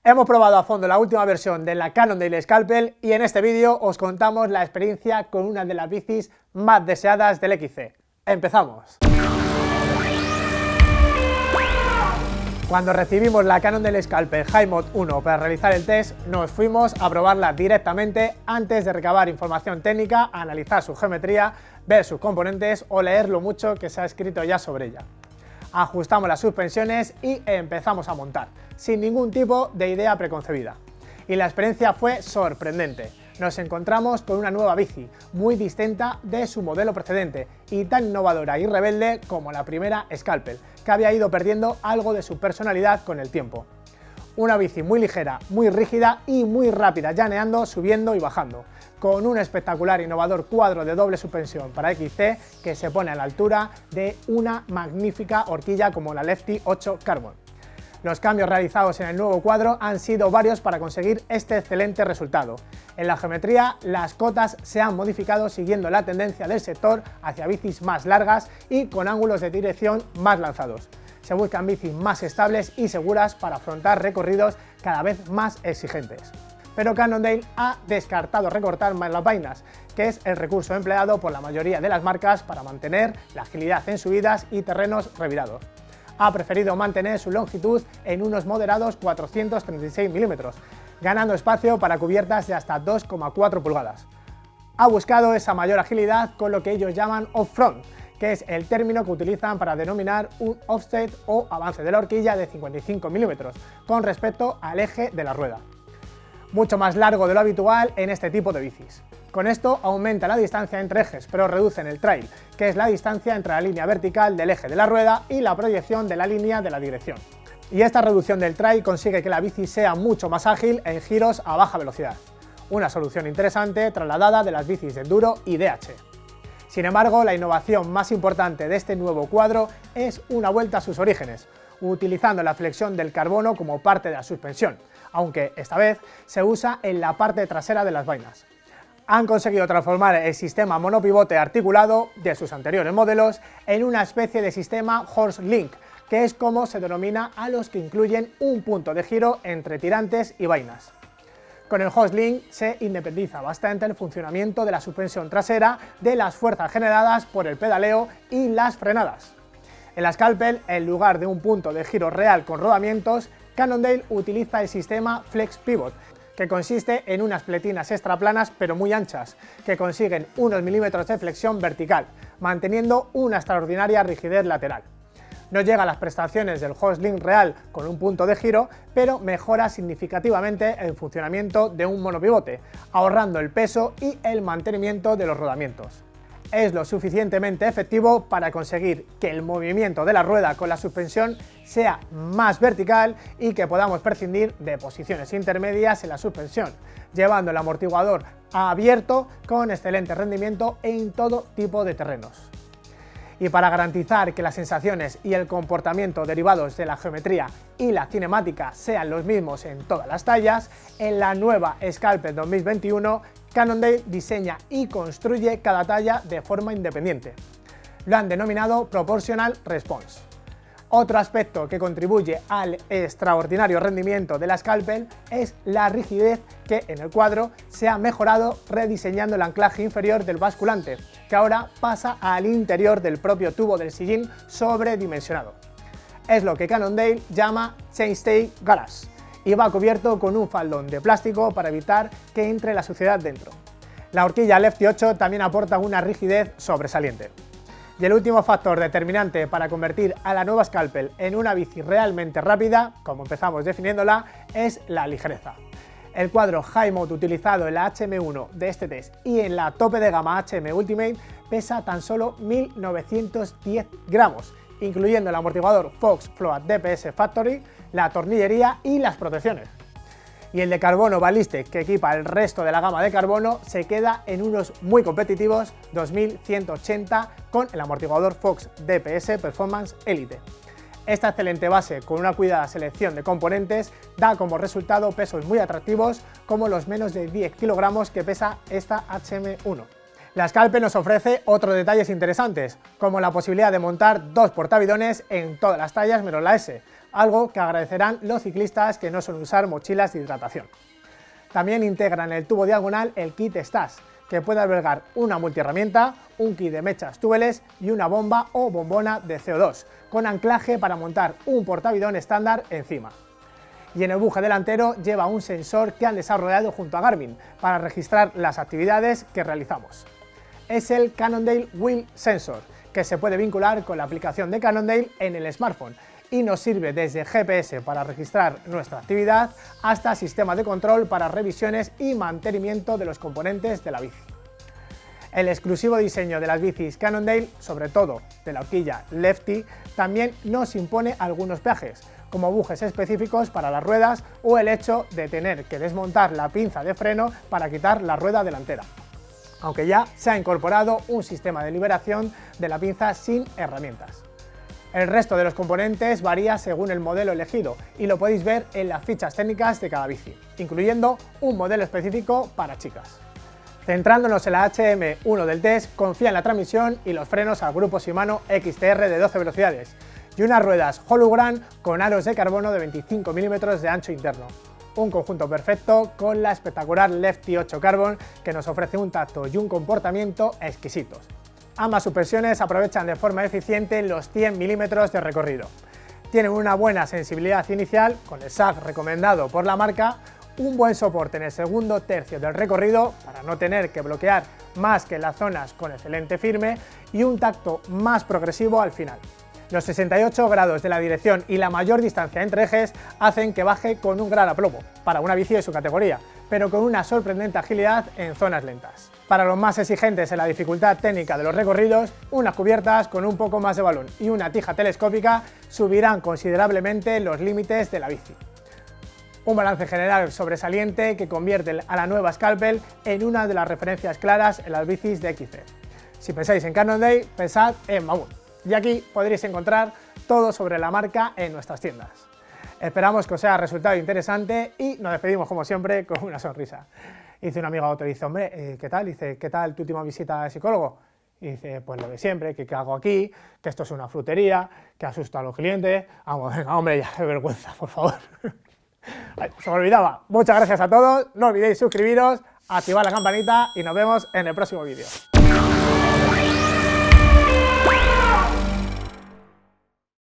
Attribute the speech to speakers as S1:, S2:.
S1: Hemos probado a fondo la última versión de la Cannondale Scalpel y en este vídeo os contamos la experiencia con una de las bicis más deseadas del XC. ¡Empezamos! Cuando recibimos la Cannondale Scalpel Hi-Mod 1 para realizar el test, nos fuimos a probarla directamente antes de recabar información técnica, analizar su geometría, ver sus componentes o leer lo mucho que se ha escrito ya sobre ella. Ajustamos las suspensiones y empezamos a montar, sin ningún tipo de idea preconcebida. Y la experiencia fue sorprendente. Nos encontramos con una nueva bici, muy distinta de su modelo precedente y tan innovadora y rebelde como la primera Scalpel, que había ido perdiendo algo de su personalidad con el tiempo. Una bici muy ligera, muy rígida y muy rápida, llaneando, subiendo y bajando, con un espectacular e innovador cuadro de doble suspensión para XC que se pone a la altura de una magnífica horquilla como la Lefty 8 Carbon. Los cambios realizados en el nuevo cuadro han sido varios para conseguir este excelente resultado. En la geometría, las cotas se han modificado siguiendo la tendencia del sector hacia bicis más largas y con ángulos de dirección más lanzados. Se buscan bicis más estables y seguras para afrontar recorridos cada vez más exigentes. Pero Cannondale ha descartado recortar más las vainas, que es el recurso empleado por la mayoría de las marcas para mantener la agilidad en subidas y terrenos revirados. Ha preferido mantener su longitud en unos moderados 436 mm, ganando espacio para cubiertas de hasta 2,4 pulgadas. Ha buscado esa mayor agilidad con lo que ellos llaman off-front, que es el término que utilizan para denominar un offset o avance de la horquilla de 55 mm con respecto al eje de la rueda. Mucho más largo de lo habitual en este tipo de bicis. Con esto aumenta la distancia entre ejes, pero reducen el trail, que es la distancia entre la línea vertical del eje de la rueda y la proyección de la línea de la dirección. Y esta reducción del trail consigue que la bici sea mucho más ágil en giros a baja velocidad. Una solución interesante trasladada de las bicis de enduro y DH. Sin embargo, la innovación más importante de este nuevo cuadro es una vuelta a sus orígenes, utilizando la flexión del carbono como parte de la suspensión, aunque esta vez se usa en la parte trasera de las vainas. Han conseguido transformar el sistema monopivote articulado de sus anteriores modelos en una especie de sistema Horse Link, que es como se denomina a los que incluyen un punto de giro entre tirantes y vainas. Con el Horse Link se independiza bastante el funcionamiento de la suspensión trasera de las fuerzas generadas por el pedaleo y las frenadas. En la Scalpel, en lugar de un punto de giro real con rodamientos, Cannondale utiliza el sistema Flex Pivot, que consiste en unas pletinas extraplanas pero muy anchas, que consiguen unos milímetros de flexión vertical, manteniendo una extraordinaria rigidez lateral. No llega a las prestaciones del Horse Link real con un punto de giro, pero mejora significativamente el funcionamiento de un monopivote, ahorrando el peso y el mantenimiento de los rodamientos. Es lo suficientemente efectivo para conseguir que el movimiento de la rueda con la suspensión sea más vertical y que podamos prescindir de posiciones intermedias en la suspensión, llevando el amortiguador abierto con excelente rendimiento en todo tipo de terrenos. Y para garantizar que las sensaciones y el comportamiento derivados de la geometría y la cinemática sean los mismos en todas las tallas, en la nueva Scalpel 2021 Cannondale diseña y construye cada talla de forma independiente. Lo han denominado Proportional Response. Otro aspecto que contribuye al extraordinario rendimiento de la Scalpel es la rigidez que en el cuadro se ha mejorado rediseñando el anclaje inferior del basculante, que ahora pasa al interior del propio tubo del sillín sobredimensionado. Es lo que Cannondale llama Chainstay Garage y va cubierto con un faldón de plástico para evitar que entre la suciedad dentro. La horquilla Lefty 8 también aporta una rigidez sobresaliente. Y el último factor determinante para convertir a la nueva Scalpel en una bici realmente rápida, como empezamos definiéndola, es la ligereza. El cuadro Hi-Mod utilizado en la HM1 de este test y en la tope de gama HM Ultimate pesa tan solo 1910 gramos, incluyendo el amortiguador Fox Float DPS Factory, la tornillería y las protecciones. Y el de carbono Ballistic, que equipa el resto de la gama de carbono, se queda en unos muy competitivos 2180 con el amortiguador Fox DPS Performance Elite. Esta excelente base con una cuidada selección de componentes da como resultado pesos muy atractivos como los menos de 10 kilogramos que pesa esta HM1. La Scalpel nos ofrece otros detalles interesantes, como la posibilidad de montar dos portabidones en todas las tallas menos la S, algo que agradecerán los ciclistas que no suelen usar mochilas de hidratación. También integra en el tubo diagonal el kit Stash, que puede albergar una multiherramienta, un kit de mechas túbeles y una bomba o bombona de CO2, con anclaje para montar un portaavidón estándar encima. Y en el buje delantero lleva un sensor que han desarrollado junto a Garmin para registrar las actividades que realizamos. Es el Cannondale Wheel Sensor, que se puede vincular con la aplicación de Cannondale en el smartphone y nos sirve desde GPS para registrar nuestra actividad hasta sistema de control para revisiones y mantenimiento de los componentes de la bici. El exclusivo diseño de las bicis Cannondale, sobre todo de la horquilla Lefty, también nos impone algunos peajes, como bujes específicos para las ruedas o el hecho de tener que desmontar la pinza de freno para quitar la rueda delantera, aunque ya se ha incorporado un sistema de liberación de la pinza sin herramientas. El resto de los componentes varía según el modelo elegido y lo podéis ver en las fichas técnicas de cada bici, incluyendo un modelo específico para chicas. Centrándonos en la HM1 del test, confía en la transmisión y los frenos al grupo Shimano XTR de 12 velocidades y unas ruedas Hologram con aros de carbono de 25 mm de ancho interno. Un conjunto perfecto con la espectacular Lefty 8 Carbon que nos ofrece un tacto y un comportamiento exquisitos. Ambas suspensiones aprovechan de forma eficiente los 100 mm de recorrido. Tienen una buena sensibilidad inicial con el sag recomendado por la marca, un buen soporte en el segundo tercio del recorrido para no tener que bloquear más que en las zonas con excelente firme y un tacto más progresivo al final. Los 68 grados de la dirección y la mayor distancia entre ejes hacen que baje con un gran aplomo para una bici de su categoría, pero con una sorprendente agilidad en zonas lentas. Para los más exigentes en la dificultad técnica de los recorridos, unas cubiertas con un poco más de balón y una tija telescópica subirán considerablemente los límites de la bici. Un balance general sobresaliente que convierte a la nueva Scalpel en una de las referencias claras en las bicis de XC. Si pensáis en Cannondale, pensad en Mammut. Y aquí podréis encontrar todo sobre la marca en nuestras tiendas. Esperamos que os haya resultado interesante y nos despedimos como siempre con una sonrisa. Dice un amigo a otro, dice, hombre, ¿qué tal? Dice, ¿qué tal tu última visita al psicólogo? Y dice, pues lo de siempre, que qué hago aquí, que esto es una frutería, que asusta a los clientes. Vamos, venga, hombre, ya, qué vergüenza, por favor. Ay, se me olvidaba. Muchas gracias a todos, no olvidéis suscribiros, activar la campanita y nos vemos en el próximo vídeo.